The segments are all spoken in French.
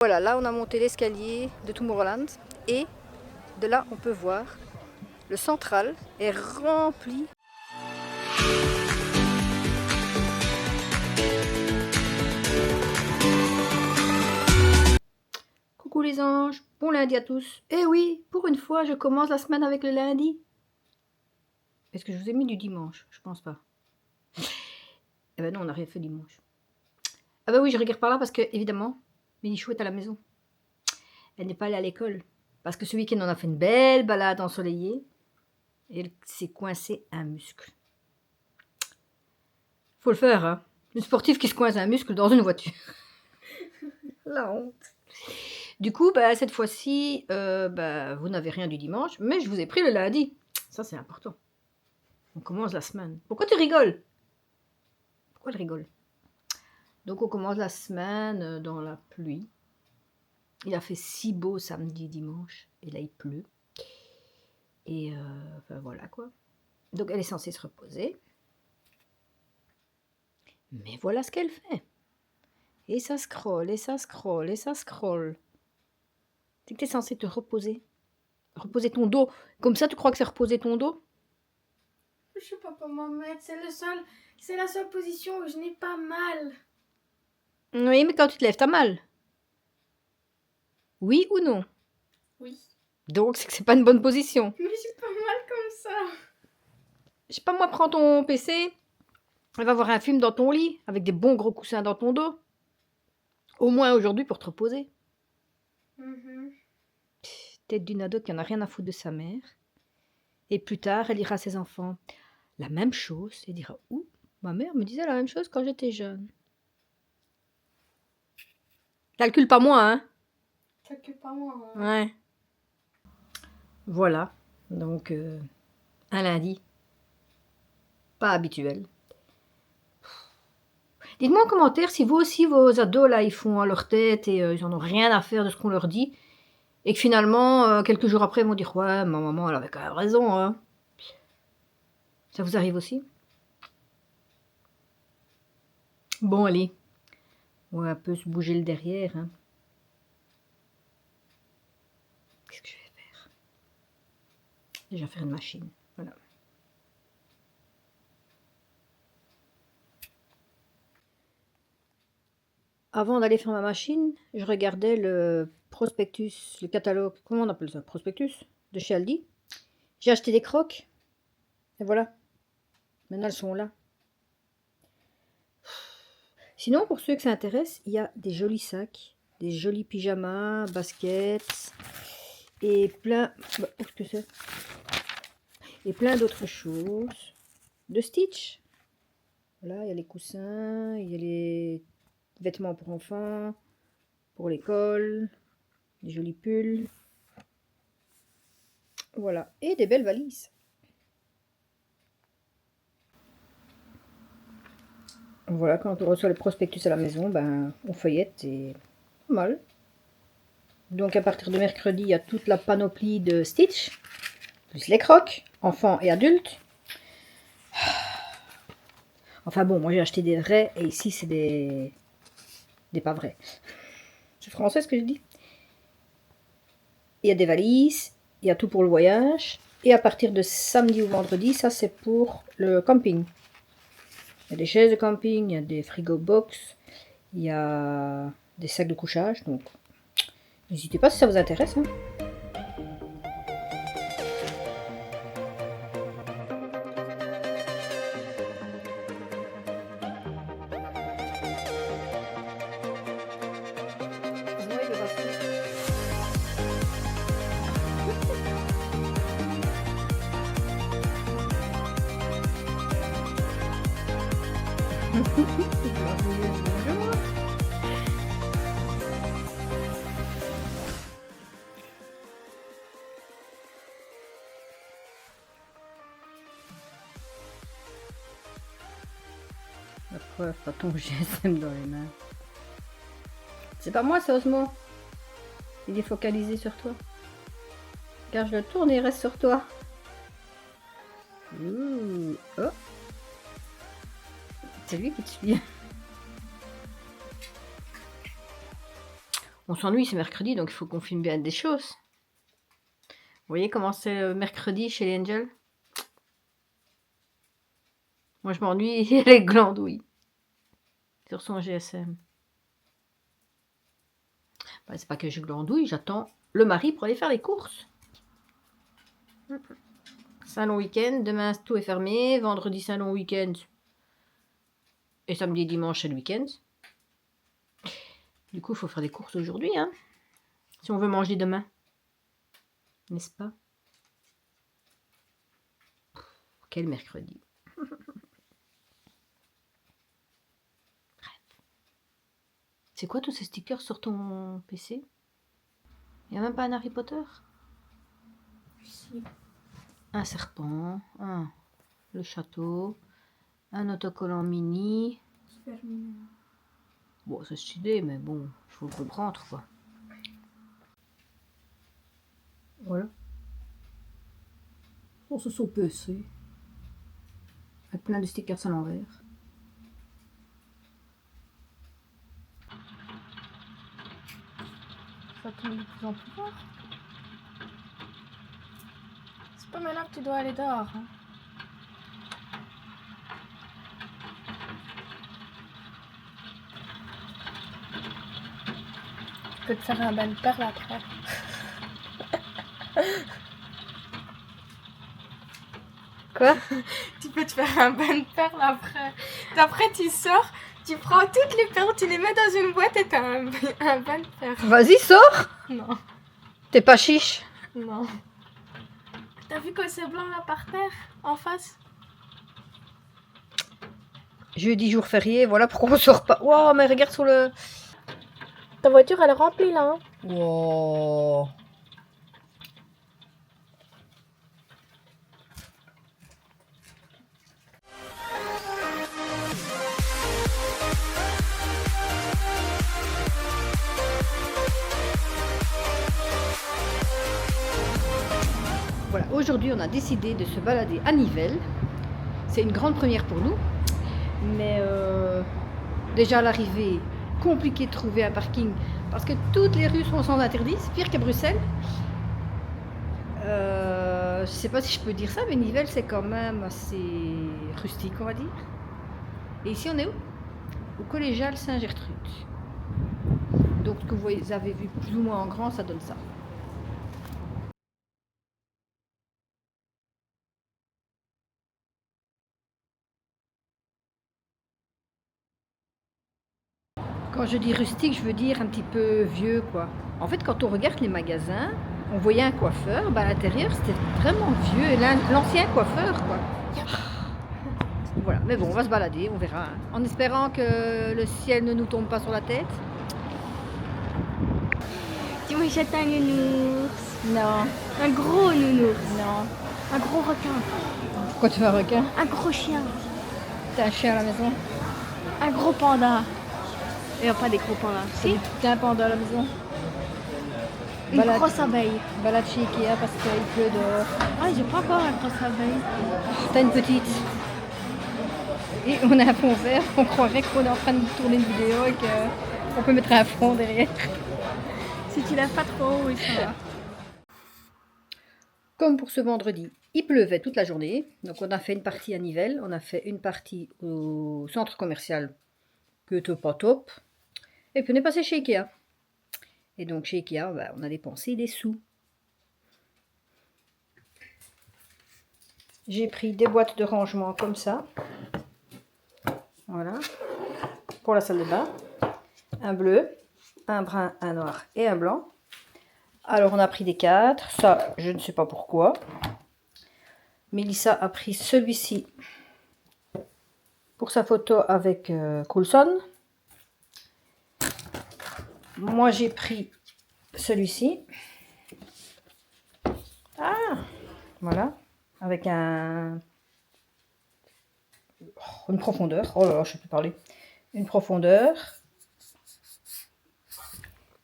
Voilà, là on a monté l'escalier de Tomorrowland et de là on peut voir le central est rempli. Coucou les anges, bon lundi à tous. Eh oui, pour une fois je commence la semaine avec le lundi. Est-ce que je vous ai mis du dimanche? Je pense pas. Eh ben non, on n'a rien fait dimanche. Ah ben oui, je regarde par là parce que évidemment, Ménichou est à la maison. Elle n'est pas allée à l'école. Parce que ce week-end, on a fait une belle balade ensoleillée. Et elle s'est coincée un muscle. Faut le faire, hein. Une sportive qui se coince un muscle dans une voiture. La honte. Du coup, bah, cette fois-ci, vous n'avez rien du dimanche, mais je vous ai pris le lundi. Ça, c'est important. On commence la semaine. Pourquoi tu rigoles? Pourquoi elle rigole? Donc, on commence la semaine dans la pluie. Il a fait si beau samedi, dimanche, et là, il pleut. Et voilà quoi. Donc, elle est censée se reposer. Mais voilà ce qu'elle fait. Et ça scrolle, et ça scrolle, et ça scrolle. C'est que tu es censé te reposer. Reposer ton dos. Comme ça, tu crois que c'est reposer ton dos? Je sais pas comment mettre. C'est la seule position où je n'ai pas mal. Oui, mais quand tu te lèves, t'as mal. Oui ou non? Oui. Donc, c'est que c'est pas une bonne position. Mais j'ai pas mal comme ça. Je sais pas, moi, prends ton PC. Elle va voir un film dans ton lit, avec des bons gros coussins dans ton dos. Au moins aujourd'hui pour te reposer. Tête d'une ado qui en a rien à foutre de sa mère. Et plus tard, elle dira à ses enfants la même chose et dira ouh, ma mère me disait la même chose quand j'étais jeune. Calcule pas moi, hein. Calcule pas moi. Hein. Ouais. Voilà. Donc, un lundi. Pas habituel. Dites-moi en commentaire si vous aussi, vos ados, là, ils font à leur tête et ils en ont rien à faire de ce qu'on leur dit. Et que finalement, quelques jours après, ils vont dire ouais, ma maman, elle avait quand même raison. Hein. Ça vous arrive aussi? Bon, allez. On va un peu se bouger le derrière. Hein. Qu'est-ce que je vais faire? Déjà faire une machine. Voilà. Avant d'aller faire ma machine, je regardais le prospectus, le catalogue, comment on appelle ça? Prospectus de chez Aldi. J'ai acheté des crocs. Et voilà. Maintenant, elles sont là. Sinon, pour ceux que ça intéresse, il y a des jolis sacs, des jolis pyjamas, baskets et plein... qu'est-ce que c'est? Et plein d'autres choses. De Stitch. Voilà, il y a les coussins, il y a les vêtements pour enfants, pour l'école, des jolis pulls. Voilà, et des belles valises. Voilà, quand on reçoit le prospectus à la maison, ben, on feuillette et pas mal. Donc à partir de mercredi, il y a toute la panoplie de Stitch, plus les crocs, enfants et adultes. Enfin bon, moi j'ai acheté des vrais et ici c'est des pas vrais. C'est français ce que je dis. Il y a des valises, il y a tout pour le voyage. Et à partir de samedi ou vendredi, ça c'est pour le camping. Il y a des chaises de camping, il y a des frigo box, il y a des sacs de couchage. Donc n'hésitez pas si ça vous intéresse. Hein. La preuve, t'as ton GSM dans les mains. C'est pas moi, c'est Osmo. Il est focalisé sur toi. Car je le tourne et il reste sur toi. Ouh. Oh. C'est lui qui te suit. On s'ennuie, c'est mercredi, donc il faut qu'on filme bien des choses. Vous voyez comment c'est le mercredi chez les Angels? Moi, je m'ennuie, et elle glandouille sur son GSM. Bah, c'est pas que je glandouille, j'attends le mari pour aller faire les courses. Salon week-end, demain tout est fermé, vendredi salon week-end. Et samedi et dimanche c'est le week-end. Du coup, il faut faire des courses aujourd'hui, hein, si on veut manger demain. N'est-ce pas? Quel mercredi. C'est quoi tous ces stickers sur ton PC? Il n'y a même pas un Harry Potter? Si. Un serpent, le château, un autocollant mini. Super mignon. Bon, c'est stylé, mais bon, il faut le comprendre, quoi. Voilà. Oh, c'est son PC. Avec plein de stickers à l'envers. Ça tombe de plus en plus fort. C'est pas maintenant que tu dois aller dehors. Hein. Tu peux te faire un bain de perles après. Quoi? Tu peux te faire un bain de perles après. Après, tu sors, tu prends toutes les perles, tu les mets dans une boîte et t'as un bain de perles. Vas-y, sors! Non, T'es pas chiche? non. T'as vu que c'est blanc là par terre, en face? Jeudi, jour férié, voilà pourquoi on sort pas. Wow, mais regarde sur le... Ta voiture, elle est remplie là. Hein. Wow. Voilà, aujourd'hui on a décidé de se balader à Nivelles. C'est une grande première pour nous. Mais déjà à l'arrivée, compliqué de trouver un parking parce que toutes les rues sont sans interdit, c'est pire qu'à Bruxelles. Je sais pas si je peux dire ça, mais Nivelles c'est quand même assez rustique, on va dire. Et ici on est où? Au collégial Saint-Gertrude. Donc ce que vous avez vu plus ou moins en grand, ça donne ça. Quand je dis rustique, je veux dire un petit peu vieux, quoi. En fait, quand on regarde les magasins, on voyait un coiffeur, bah à l'intérieur, c'était vraiment vieux, l'ancien coiffeur, quoi. Voilà, mais bon, on va se balader, on verra. Hein. En espérant que le ciel ne nous tombe pas sur la tête. Tu m'achètes un nounours. Non, Un gros nounours. non. Un gros requin. Pourquoi tu veux un requin? Un gros chien. T'as un chien à la maison? Un gros panda. Et pas des gros pandas. Si. T'as un panda à la maison? Une grosse abeille. Balade chez Ikea parce qu'il pleut dehors. Ah, j'ai pas encore une grosse abeille. T'as une petite. Et on a un fond vert, on croirait qu'on est en train de tourner une vidéo et qu'on peut mettre un fond derrière. Si tu lèves pas trop, oui, ça va. Comme pour ce vendredi, il pleuvait toute la journée. Donc on a fait une partie à Nivelles, on a fait une partie au centre commercial que pas top. Et puis on est passé chez Ikea. Et donc chez Ikea, bah, on a dépensé des sous. J'ai pris des boîtes de rangement comme ça. Voilà. Pour la salle de bain. Un bleu, un brun, un noir et un blanc. Alors on a pris des 4. Ça, je ne sais pas pourquoi. Mélissa a pris celui-ci pour sa photo avec Coulson. Moi j'ai pris celui-ci. Ah, voilà. Avec une profondeur. Oh là là, je ne peux plus parler. Une profondeur.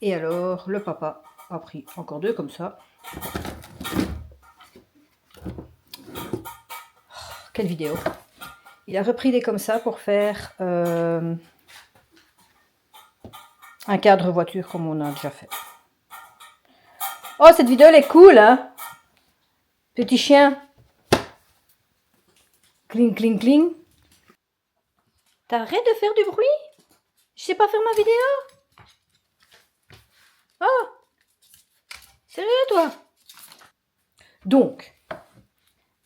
Et alors, le papa a pris encore 2 comme ça. Oh, quelle vidéo. Il a repris des comme ça pour faire un cadre voiture comme on a déjà fait. Oh, cette vidéo elle est cool, hein? Petit chien. Cling, cling, cling. T'arrêtes de faire du bruit? Je sais pas faire ma vidéo. Oh, sérieux toi? Donc,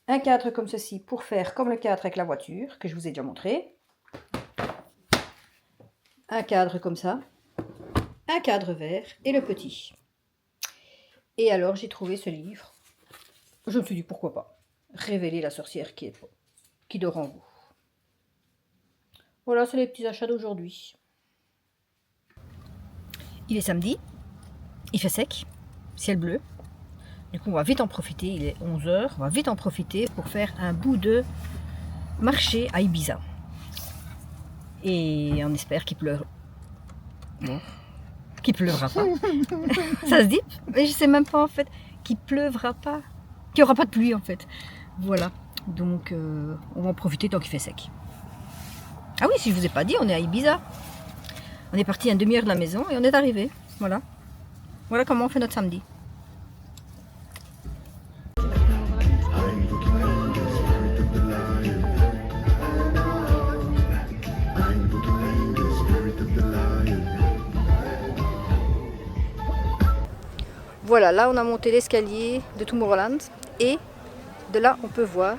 un cadre comme ceci pour faire comme le cadre avec la voiture que je vous ai déjà montré. Un cadre comme ça. Un cadre vert et le petit. Et alors j'ai trouvé ce livre. Je me suis dit pourquoi pas. Révéler la sorcière qui dort en vous. Voilà, c'est les petits achats d'aujourd'hui. Il est samedi. Il fait sec. Ciel bleu. Du coup on va vite en profiter. Il est 11h. On va vite en profiter pour faire un bout de marché à Ibiza. Et on espère qu'il pleure. Bon. Qu'il pleuvra pas. Ça se dit? Mais je sais même pas en fait. Qu'il pleuvra pas. Qu'il n'y aura pas de pluie en fait. Voilà. Donc on va en profiter tant qu'il fait sec. Ah oui, si je vous ai pas dit, on est à Ibiza. On est parti à une demi-heure de la maison et on est arrivé. Voilà. Voilà comment on fait notre samedi. Voilà, là on a monté l'escalier de Tomorrowland et de là on peut voir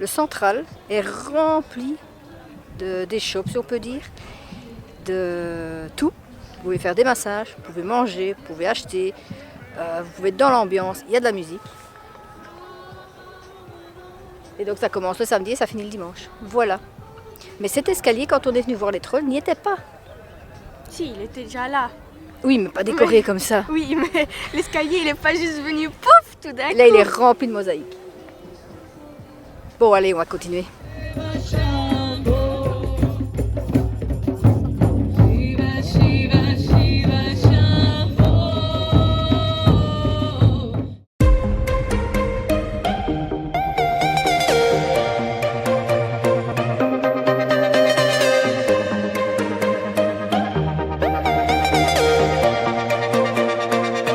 le central est rempli des shops, si on peut dire, de tout. Vous pouvez faire des massages, vous pouvez manger, vous pouvez acheter, vous pouvez être dans l'ambiance, il y a de la musique. Et donc ça commence le samedi et ça finit le dimanche. Voilà. Mais cet escalier, quand on est venu voir les trolls, n'y était pas. Si, il était déjà là. Oui, mais pas décoré comme ça. Oui, mais l'escalier, il est pas juste venu pouf tout d'un coup. Là, il est rempli de mosaïques. Bon, allez, on va continuer.